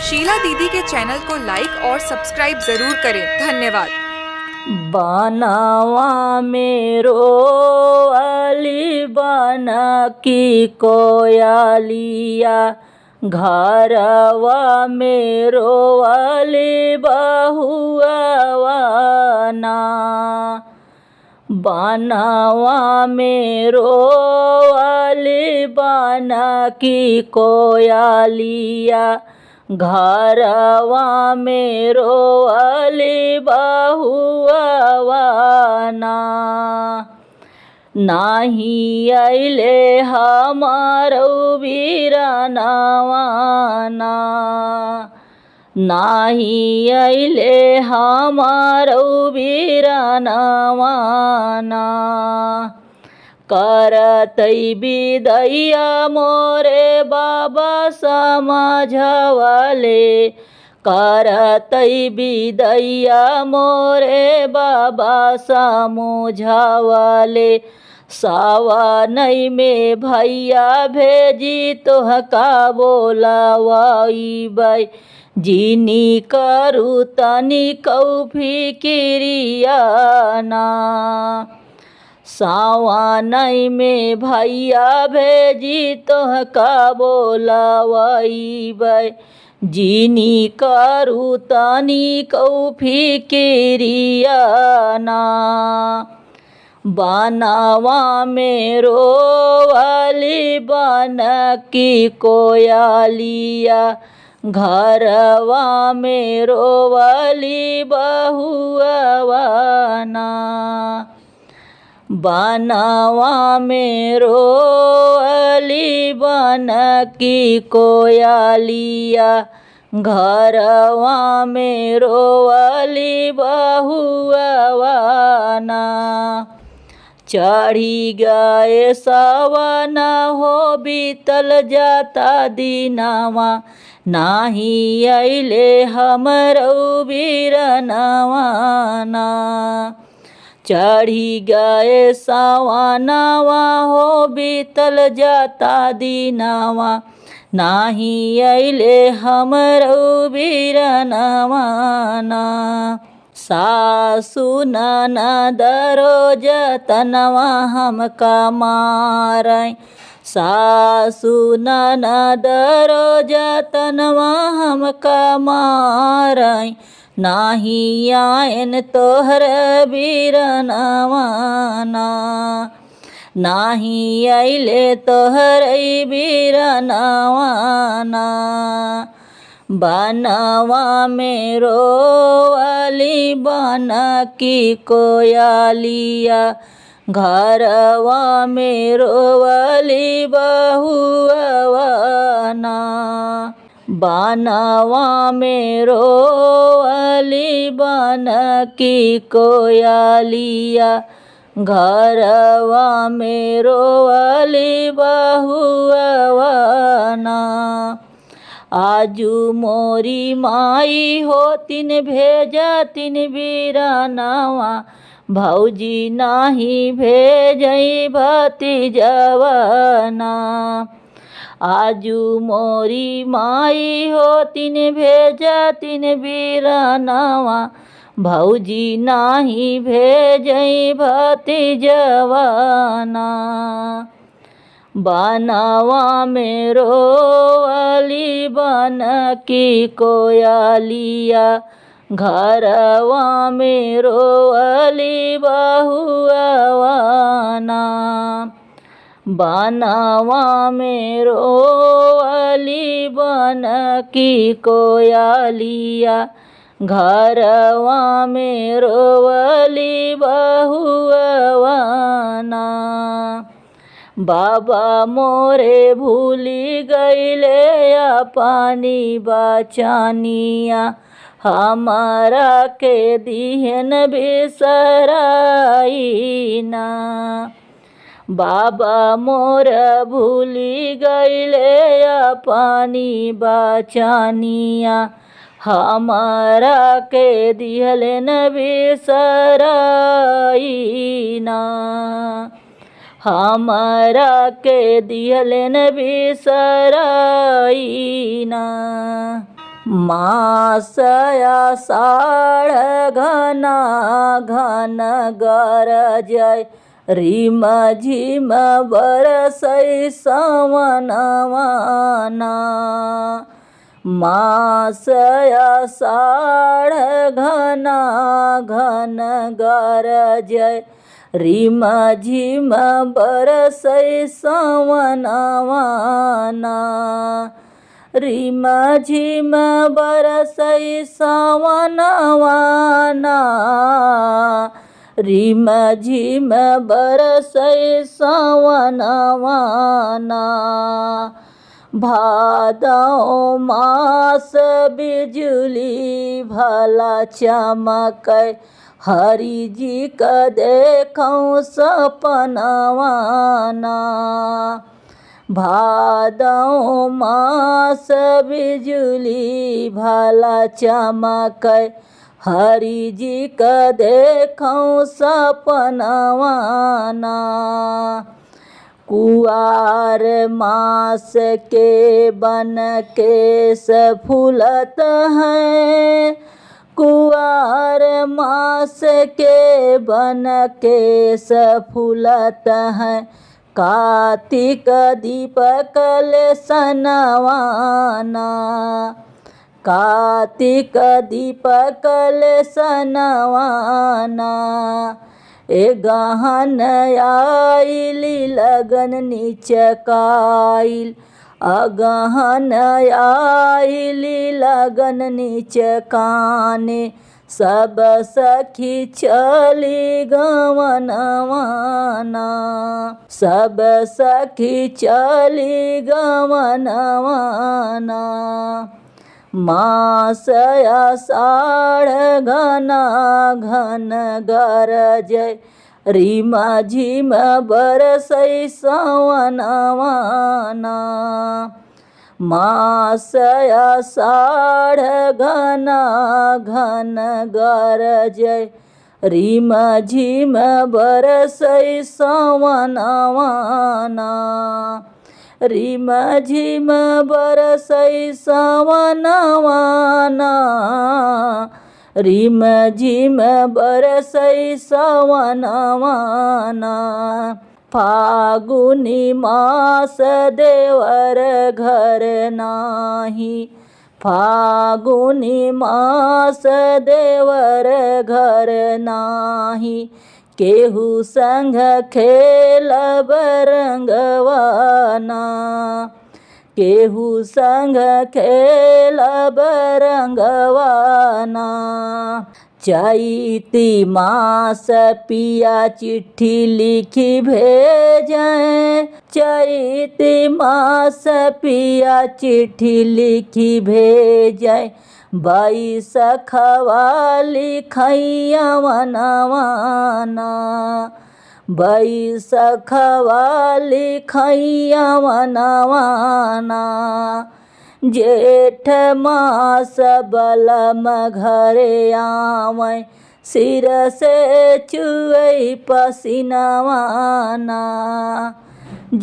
शीला दीदी के चैनल को लाइक और सब्सक्राइब जरूर करें। धन्यवाद। बनवा मेरो अली बन की कोयलिया, घरवा मेरो अली बहुआना। बनवा मेरो अली बन की कोयलिया, घरवा मेरो अली बहुआना। नाही अइले हमारो बीरनवाना, नाही अइले हमारो बीरनवाना। करतै बिदैया मोरे बाबा समझवले, करतै बिदैया मोरे बाबा समझवले। सावनै में भैया भेजी तोहका बोलवैबै, जिनी करू तनिकौ फिकिरियाना। सावनै में भैया भेजी तोहका बोलवैबै, जिनी करू तनिकौ फिकिरियाना। बनवा मेरो अली बन की कोयलिया, घरवा मेरो अली बहुआना। बनवा मेरो अली बन की कोयलिया, घरवा मेरो अली बहुआना। चढ़ी गए सावन हो बीतल जाता दिनवा, नाही अइले हमरो बीरनवाना। चढ़ी गए सावनवा हो बीतल जाता दिनवा, नाही अइले हमरो बीरनवाना। सासु ननद रोज तनवा हमका मारै, सासु ननद रोज तनवा हमका मारै। नाही आयन तोहर बीरनवाना, नाही अइले तोहर बीरनवाना। बनवा मेरो अली बन की कोयलिया, घरवा मेरो अली बहुआना। बनवा मेरो अली बन की कोयलिया, घरवा मेरो अली बहुआना। आजू मोरी माई होतिन भेजतिन बीरनवा, भौजी नाही भेजई भतीजवना। आजू मोरी माई होतिन भेजतिन बीरनवा, भौजी नाही भेजई भतीजवना। बनवा मेरो अली बन की कोयलिया, घरवा मेरो अली बहुआना। बनवा मेरो अली बन की कोयलिया, घरवा मेरो अली बहुआना। बाबा मोरे भूली गईले अपनी बचनिया, हमारा के दिहन बिसराइना। बाबा मोर भूली गईले अपनी बचनिया, हमारा के दिहलन बिसराइना। हमारा के दिहलन बिसराइना। मासया साळ घना घन गरजय रिम झिम बरसै सवनवाना मासया साळ घना घन गरजय रिम झिम बरसै सवनवाना रिम झिम बरसै सवनवाना रिम झिम बरसै सवनवाना भादौ मास बिजुली भला चमकै हरि जी क देखौं सपनवाना भादौ मास बिजुली भला चमकै हरि जी क देखौं सपनवाना कुआर मास के बन केस फूलत हैं कुआर मास के बन केस फूलत हैं कार्तिक दीपक लेसनवाना कार्तिक दीपक लेसनवाना ए गहन आइली लगन निचकाइल अगहन आइली लगन निचकाने सब सखी चली गवनवाना सब सखी चली गवनवाना मासया साळ घना घन गरजय रिम झिम बरसै सवनवाना मासया साळ घना घन गरजय रिम झिम बरसै सवनवाना रिम झिम बरसै सवनवाना रिम झिम बरसै सवनवाना फागुनी मास देवर घर नाही फागुनी मास देवर घर नाही केहू संग खेलब रंगवाना केहू संग खेलब रंगवाना चैती मास पिया चिट्ठी लिखी भेजें चैती मास पिया चिट्ठी लिखी भेजें बैसखवा लिखैया मनवाना बैसखवा लिखैया मनवाना जेठ मास बलम घरे आवे सिर से चुए पसीनवाना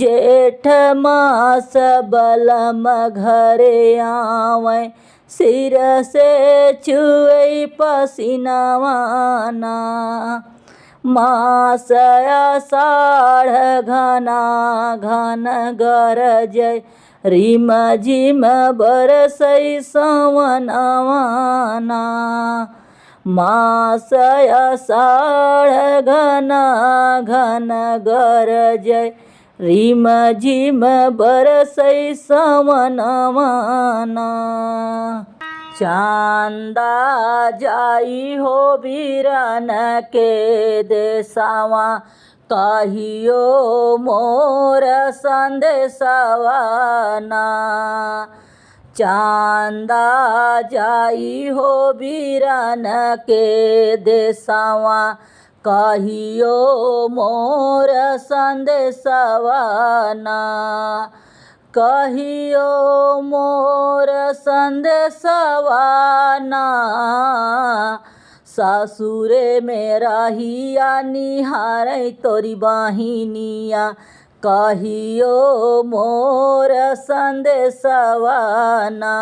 जेठ मास बलम घरे आवे सिर से चुए पसीनवाना मासया साळ घना घन गरजय रिम झिम बरसै सवनवाना मासया साळ घना घन गरजय रिम झिम बरसै सवनवाना चांदा जाई हो बीरन के देसावा कहियो मोर संदेशवाना चांदा जाई हो बीरन के देसावा कहियो मोर संदेशवाना कहियो मोर संदेशवाना सासुरे में रहिया निहारै तोरी बहिनिया कहियो मोर संदेशवाना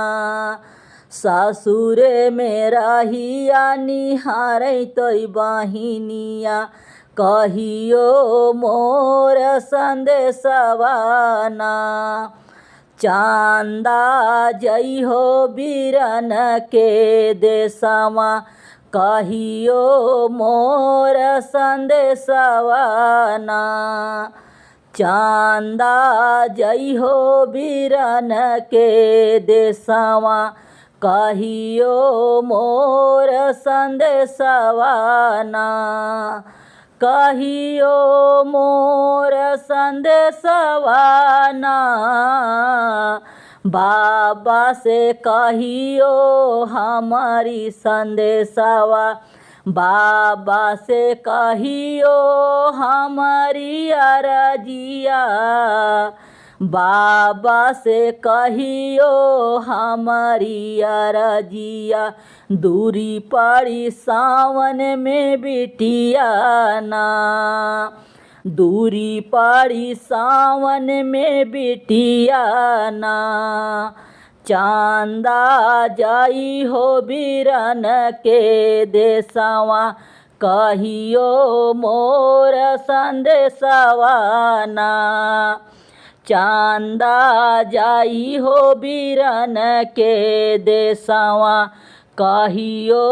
सासुरे में रहिया निहारै तोरी बहिनिया कहियो मोर संदेशवा ना। चांदा जई हो बीरन के देशवा कहियो मोर संदेशवा ना। चांदा जई हो बीरन के देशवा कहियो मोर संदेशवा ना। कहियो मोर संदेशवा ना। बाबा से कहियो हमारी संदेशवा बाबा से कहियो हमारी अरजिया बाबा से कहियो हमारी अरजिया दूरी पड़ी सावन में बिटिया ना। दूरी पड़ी सावन में बिटिया ना। चांदा जाई हो बीरन के देशवा कहियो मोर संदेशवा ना। चांदा जाई हो बीरन के देशवा कहियो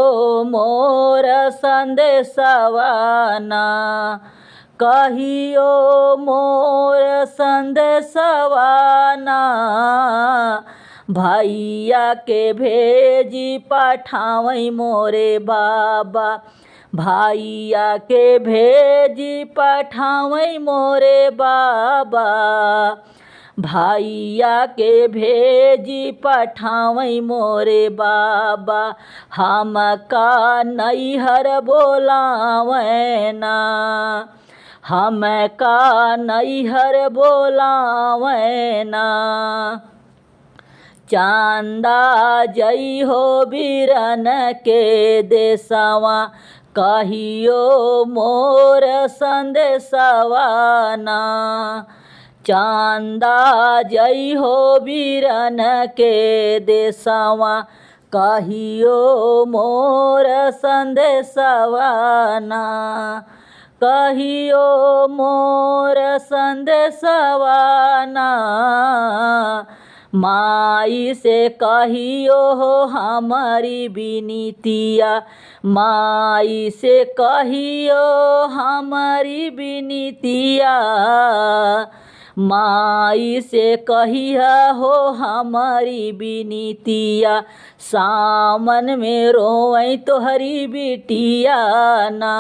मोर संदेशवा ना। कहियो मोर संदेशवा ना। भैया के भेजी पठावई मोरे बाबा भैया के भेजी पठावई मोरे बाबा भैया के भेजी पठावई मोरे बाबा हमका नैहर बोलावै ना। हमका नैहर बोलावै ना। चांदा जई हो बीरन के देशवा कहियो मोर संदेशवा ना। चांदा जई हो बीरन के देशवा कहियो मोर संदेशवा ना। कहियो मोर संदेशवा ना। माई से कहियो हो हमारी बिनीतिया माई से कहियो हमारी बिनीतिया माई से कहिया हो हमारी बिनीतिया सामन में रोवई तोहरी बिटिया ना।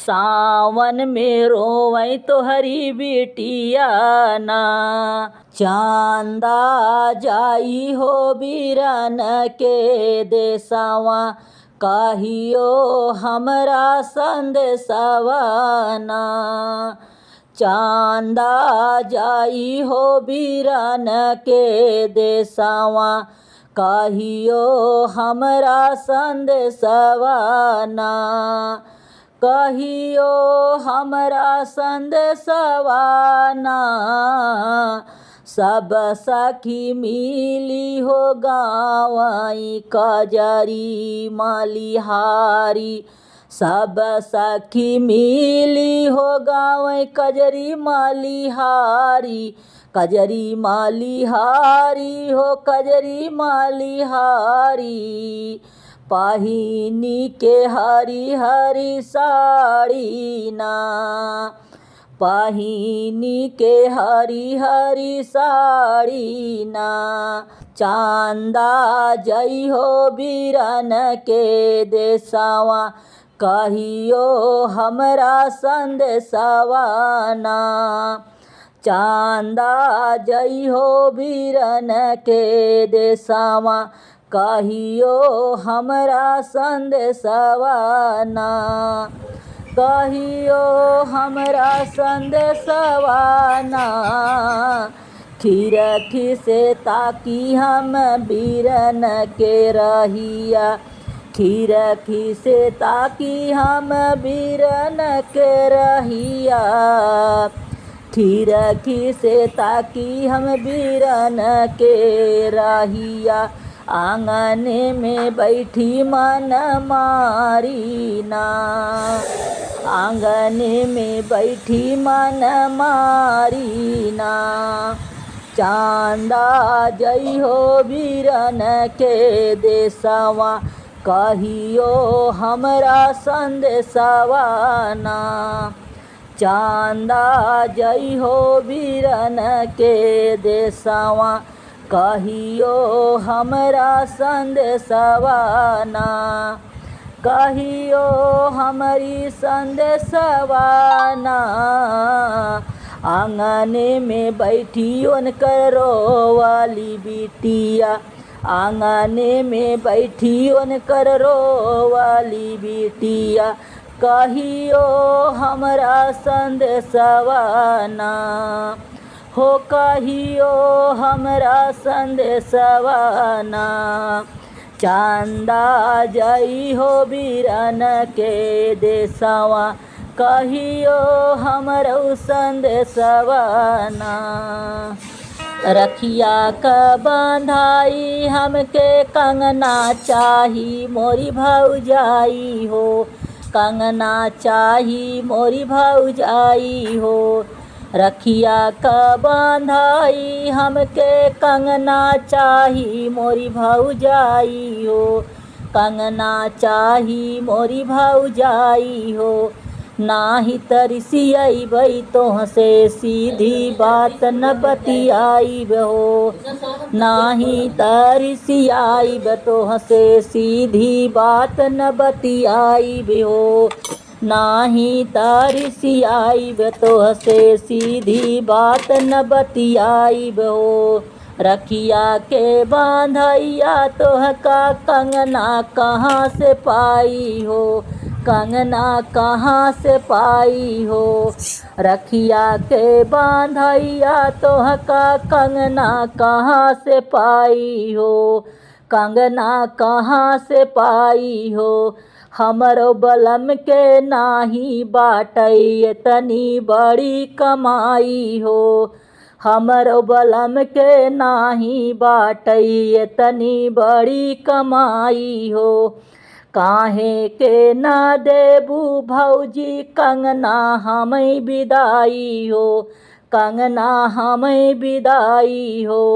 सावन में रोवई तोहरी बिटिया ना। चांदा जाई हो बीरन के देशवा कहियो हमरा संदेशवा ना। चांदा जाई हो बीरन के देशवा कहियो हमरा संदेशवा ना। कहियो हमरा संदेशवा ना। सब सखी मिली हो गावई कजरी मलिहारी सब सखी मिली हो गावई कजरी मलिहारी कजरी मलिहारी हो कजरी मलिहारी। पहिनी के हरी हरी साड़ी ना। पहिनी के हरी हरी साड़ी ना। चांदा जई हो बीरन के देशवा कहियो हमरा संदेशवा ना। चांदा जई हो बीरन के देशवा कहियो हमरा संदेशवा ना। कहियो हमरा संदेशवा ना। खिड़की से ताकी हम बीरन के रहिया खिड़की से ताकी हम बीरन के रहिया खिड़की से ताकी हम बीरन के रहिया आंगन में बैठी मन मारी ना, आंगन में बैठी मन मारी ना। चांदा जई हो बीरन के देसवा, कहियो हमरा संदेशवा ना। चांदा जई हो बीरन के देसवा, कहियो हमरा संदेशवा ना। कहियो हमारी संदेशवा ना। आंगन में बैठी उनकर रोवाली बिटिया, आंगन में बैठी उनकर रोवाली बिटिया, कहियो हमरा संदेशवा ना। हो कहियो हमरा संदेशवा ना। चांदा जई हो बीरन के देसवा, कहियो हमरो संदेशवा ना। रखिया क बंधाई हमके कंगना चाही मोरी भौजाई हो, कंगना चाही मोरी भौजाई हो। रखिया क बंधाई हमके कंगना चाही मोरी भौजाई हो, कंगना चाही मोरी भौजाई हो। नाही तरसियई तोह से सीधी बात न बतियाई हो, नाही तरसियई तोह से सीधी बात न बतियाई हो, नाही तरसियई तोह से सीधी बात न बतियाई हो। रखिया के बांधैया तोह का कंगना कहाँ से पाई हो, कंगना कहाँ से पाई हो। रखिया के बांधैया तोह का कंगना कहाँ से पाई हो, कंगना कहाँ से पाई हो। हमरो बलम के नाही बाटई तनी बड़ी कमाई हो, हमरो बलम के नाही बाटई तनी बड़ी कमाई हो। काहे के ना देबू भौजी कंगना हमें विदाई हो, कंगना हमें विदाई हो।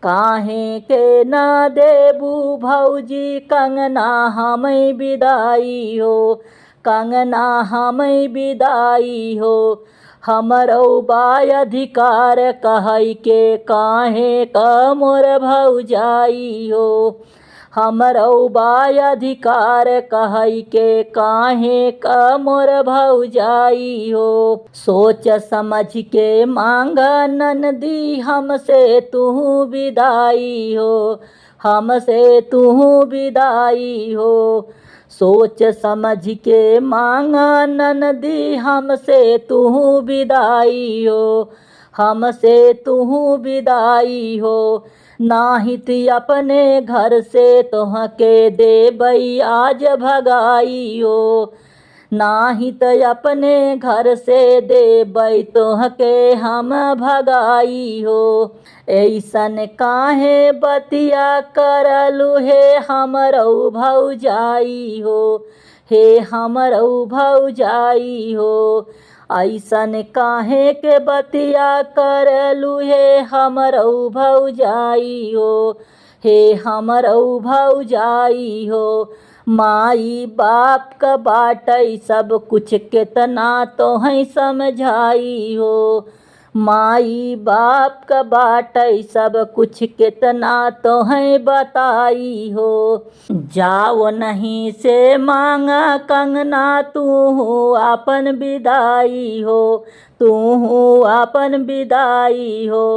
काहे के ना देबू भौजी कंगना हमें विदाई हो, कंगना हमें विदाई हो। हमरो बाय अधिकार कहई के काहे क मोर भौजाई हो, हमरो बाय अधिकार कहई के काहे क मोर भौजाई हो। सोच समझ के मांग ननदी हमसे तू विदाई हो, हमसे तू विदाई हो। सोच समझ के मांग ननदी हमसे तू विदाई हो, हमसे तू विदाई हो। नाहित अपने घर से तोहके देबई आज भगाई हो, नाहित अपने घर से देबई तोहके हम भगाई हो। ऐसन काहे बतिया करलू हे हमरो भौजाई हो, हे हमरो भौजाई हो। ऐसन काहे के बतिया करलू हे हमरो भौजाई हो, हे हमरो भौजाई हो। माई बाप का बाटई सब कुछ कितना तोहै समझाई हो, माई बाप का बाटई सब कुछ कितना तोहै बताई हो। जाओ नहीं से मांगा कंगना तू अपन विदाई हो, तू अपन विदाई हो।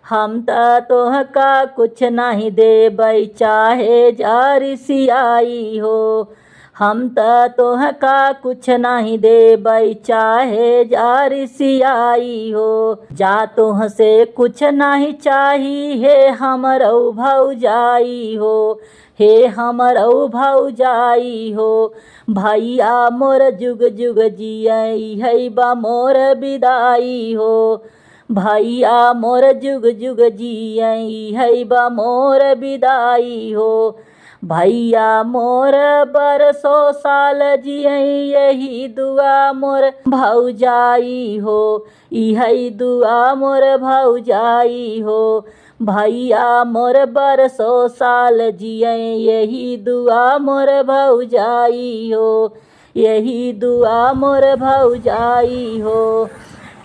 हम तोह का कुछ नहीं देबई चाहे जारिसियाई हो, हम तोह का कुछ नहीं देबई चाहे जारिसियाई हो। जा तोह से कुछ नहीं चाही हे हमरो भौजाई हो, हे हमरो भौजाई हो। भैया मोर जुग जुग जियई है बा मोर विदाई हो, भैया मोर जुग जुग जियई है बा मोर विदाई हो। भैया मोर बरसो साल जियई यही दुआ मोर भौजाई हो। यही दुआ मोर भौजाई हो। भैया मोर बरसो साल जियई यही दुआ मोर भौजाई हो। यही दुआ मोर भौजाई हो।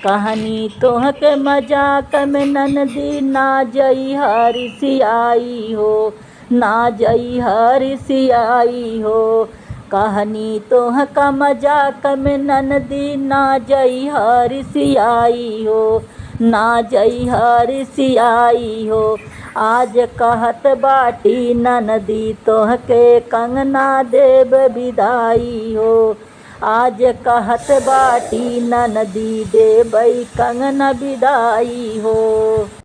कहानी तोहके मजाक में ननदी ना जई हरिसियाई हो। ना जई हरिसियाई हो। कहानी तोहका मजाक में ननदी ना जई हरिसियाई हो। ना जई हरिसियाई हो। आज कहत बाटी ननदी तोहके कंगना देव विदाई हो। आज कहत बाटी ननदी देवई कंगना विदाई हो।